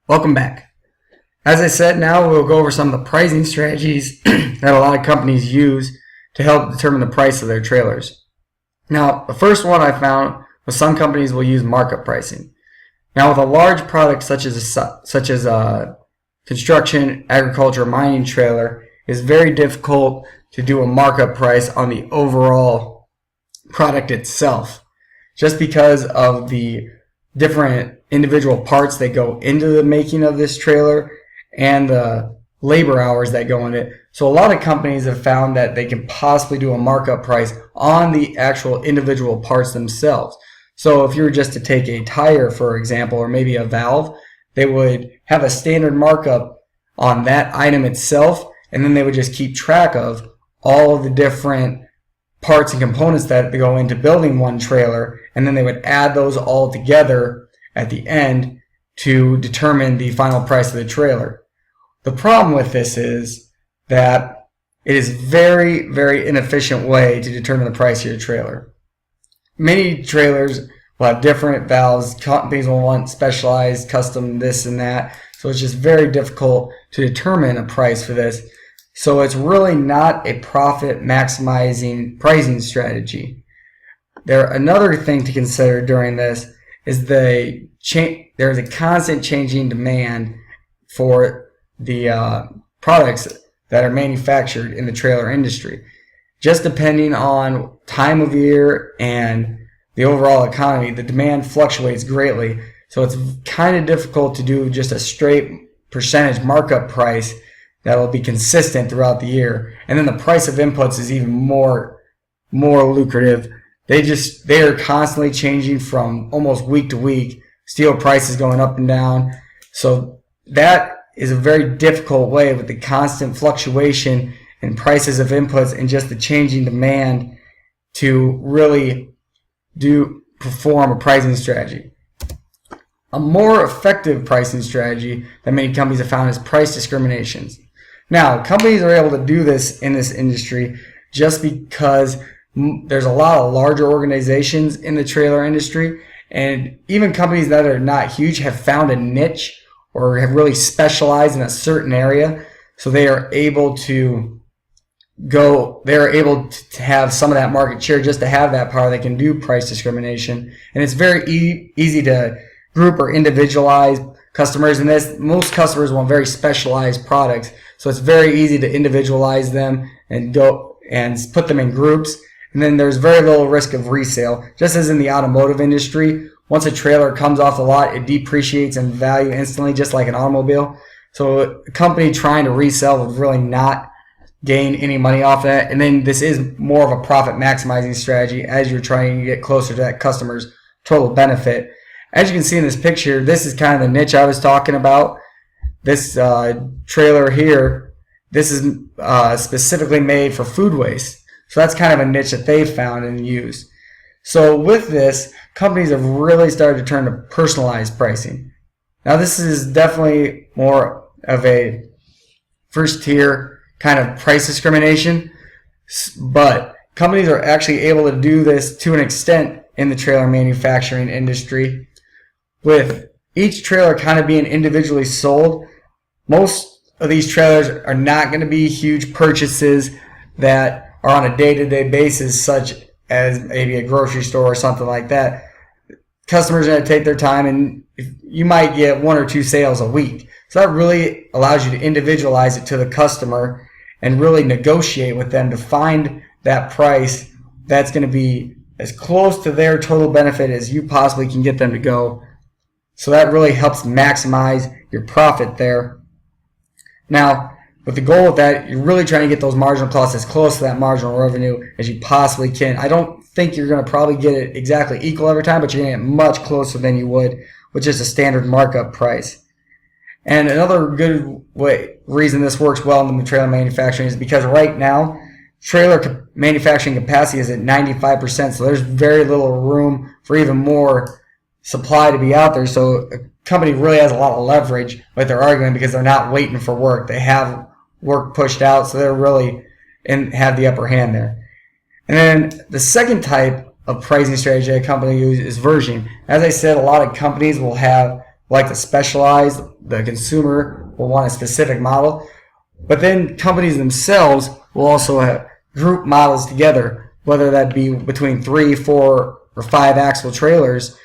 Welcome back. As I said, now we'll go over some of the pricing strategies that a lot of companies use to help determine the price of their trailers. Now, the first one I found was some companies will use markup pricing. Now, with a large product such as a construction, agriculture, mining trailer, it's very difficult to do a markup price on the overall product itself, just because of the different individual parts that go into the making of this trailer and the labor hours that go in it. So a lot of companies have found that they can possibly do a markup price on the actual individual parts themselves. So if you were just to take a tire, for example, or maybe a valve, they would have a standard markup on that item itself, and then they would just keep track of all of the different parts and components that go into building one trailer, and then they would add those all together at the end to determine the final price of the trailer. The problem with this is that it is very, very inefficient way to determine the price of your trailer. Many trailers will have different valves. Companies will want specialized, custom this and that. So it's just very difficult to determine a price for this. So it's really not a profit maximizing pricing strategy. Another thing to consider during this is there's a constant changing demand for the products that are manufactured in the trailer industry. Just depending on time of year and the overall economy, the demand fluctuates greatly. So it's kind of difficult to do just a straight percentage markup price that will be consistent throughout the year. And then the price of inputs is even more lucrative. They are constantly changing from almost week to week. Steel prices going up and down. So that is a very difficult way with the constant fluctuation in prices of inputs and just the changing demand to really perform a pricing strategy. A more effective pricing strategy that many companies have found is price discriminations. Now, companies are able to do this in this industry just because there's a lot of larger organizations in the trailer industry, and even companies that are not huge have found a niche or have really specialized in a certain area, so they are able to have some of that market share just to have that power. They can do price discrimination, and it's very easy to group or individualize customers in this. Most customers want very specialized products, so it's very easy to individualize them and go and put them in groups. And then there's very little risk of resale. Just as in the automotive industry, once a trailer comes off the lot, it depreciates in value instantly, just like an automobile. So a company trying to resell would really not gain any money off that. And then this is more of a profit maximizing strategy as you're trying to get closer to that customer's total benefit. As you can see in this picture, this is kind of the niche I was talking about. This trailer here, this is specifically made for food waste. So that's kind of a niche that they've found and used. So with this, companies have really started to turn to personalized pricing. Now this is definitely more of a first tier kind of price discrimination, but companies are actually able to do this to an extent in the trailer manufacturing industry. With each trailer kind of being individually sold, most of these trailers are not going to be huge purchases that are on a day-to-day basis, such as maybe a grocery store or something like that. Customers are going to take their time, and you might get 1 or 2 sales a week. So that really allows you to individualize it to the customer and really negotiate with them to find that price that's going to be as close to their total benefit as you possibly can get them to go. So that really helps maximize your profit there. Now, with the goal of that, you're really trying to get those marginal costs as close to that marginal revenue as you possibly can. I don't think you're going to probably get it exactly equal every time, but you're going to get much closer than you would with just a standard markup price. And another good reason this works well in the trailer manufacturing is because right now, trailer manufacturing capacity is at 95%, so there's very little room for even more supply to be out there. So a company really has a lot of leverage with their argument because they're not waiting for work. They have work pushed out, so they're really have the upper hand there. And then the second type of pricing strategy a company uses is versioning. As I said, a lot of companies will have like to specialize. The consumer will want a specific model. But then companies themselves will also group models together, whether that be between 3, 4, or 5 axle trailers.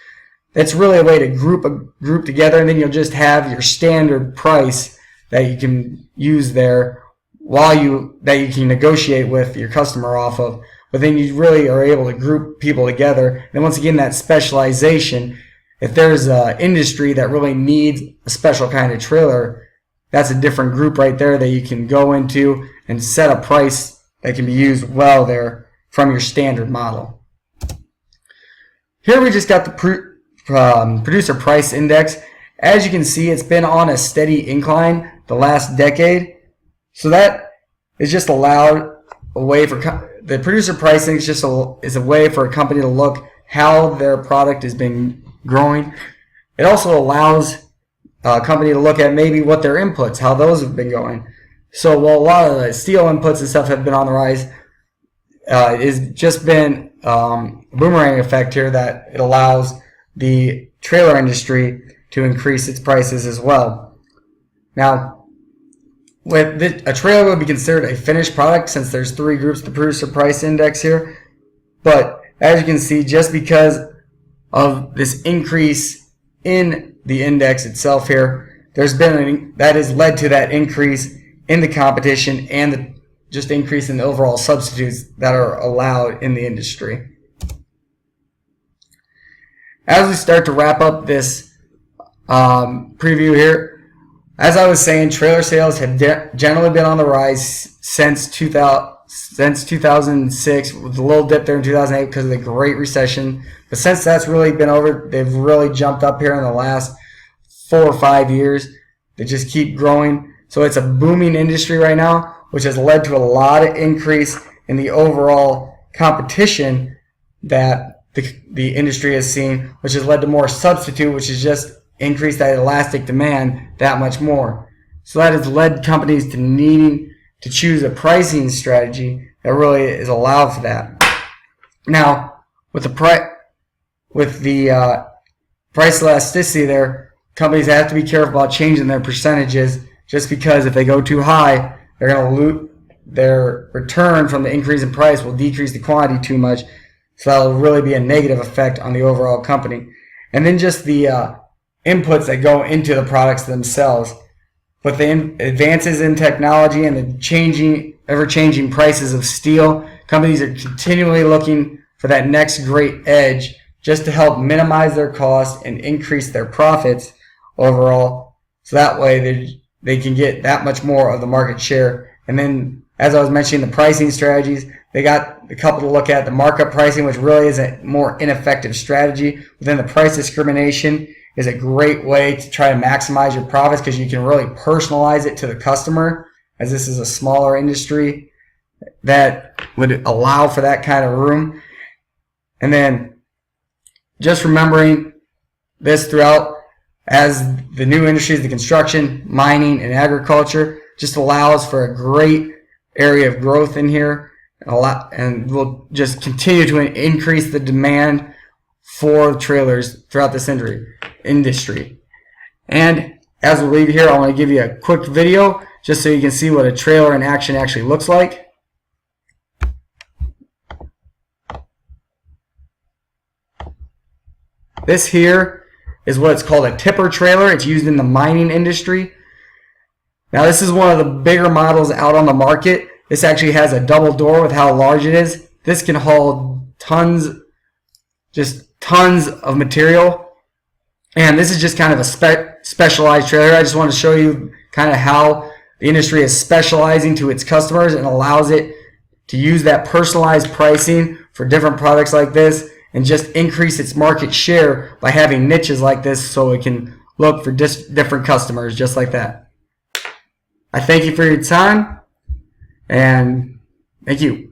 It's really a way to group together, and then you'll just have your standard price that you can use there that you can negotiate with your customer off of. But then you really are able to group people together. And once again, that specialization, if there's an industry that really needs a special kind of trailer, that's a different group right there that you can go into and set a price that can be used well there from your standard model. Here we just got the producer price index. As you can see, it's been on a steady incline the last decade. So that is just allowed a way for the producer pricing is a way for a company to look how their product has been growing. It also allows a company to look at maybe what their inputs, how those have been going. So while a lot of the steel inputs and stuff have been on the rise, it's just been a boomerang effect here that it allows the trailer industry to increase its prices as well. Now, a trailer would be considered a finished product since there's 3 groups to producer price index here. But as you can see, just because of this increase in the index itself here, that has led to that increase in the competition and just increase in the overall substitutes that are allowed in the industry. As we start to wrap up this preview here, as I was saying, trailer sales have generally been on the rise since 2006, with a little dip there in 2008 because of the Great Recession. But since that's really been over, they've really jumped up here in the last 4 or 5 years. They just keep growing. So it's a booming industry right now, which has led to a lot of increase in the overall competition that the industry has seen, which has led to more substitute, which has just increased that elastic demand that much more. So that has led companies to needing to choose a pricing strategy that really is allowed for that. Now, with the price elasticity there, companies have to be careful about changing their percentages, just because if they go too high, they're going to lose their return from the increase in price will decrease the quantity too much. So that will really be a negative effect on the overall company. And then just the inputs that go into the products themselves. But the advances in technology and the ever-changing prices of steel, companies are continually looking for that next great edge just to help minimize their costs and increase their profits overall. So that way they can get that much more of the market share. And then, as I was mentioning, the pricing strategies, they got a couple to look at. The markup pricing, which really is a more ineffective strategy. But then the price discrimination is a great way to try to maximize your profits, because you can really personalize it to the customer, as this is a smaller industry that would allow for that kind of room. And then just remembering this throughout, as the new industries, the construction, mining, and agriculture, just allows for a great area of growth in here, and will just continue to increase the demand for trailers throughout this industry. And as we leave here, I want to give you a quick video just so you can see what a trailer in action actually looks like. This here is what's called a tipper trailer. It's used in the mining industry. Now, this is one of the bigger models out on the market. This actually has a double door with how large it is. This can haul tons of material. And this is just kind of a specialized trailer. I just want to show you kind of how the industry is specializing to its customers and allows it to use that personalized pricing for different products like this, and just increase its market share by having niches like this so it can look for different customers just like that. I thank you for your time, and thank you.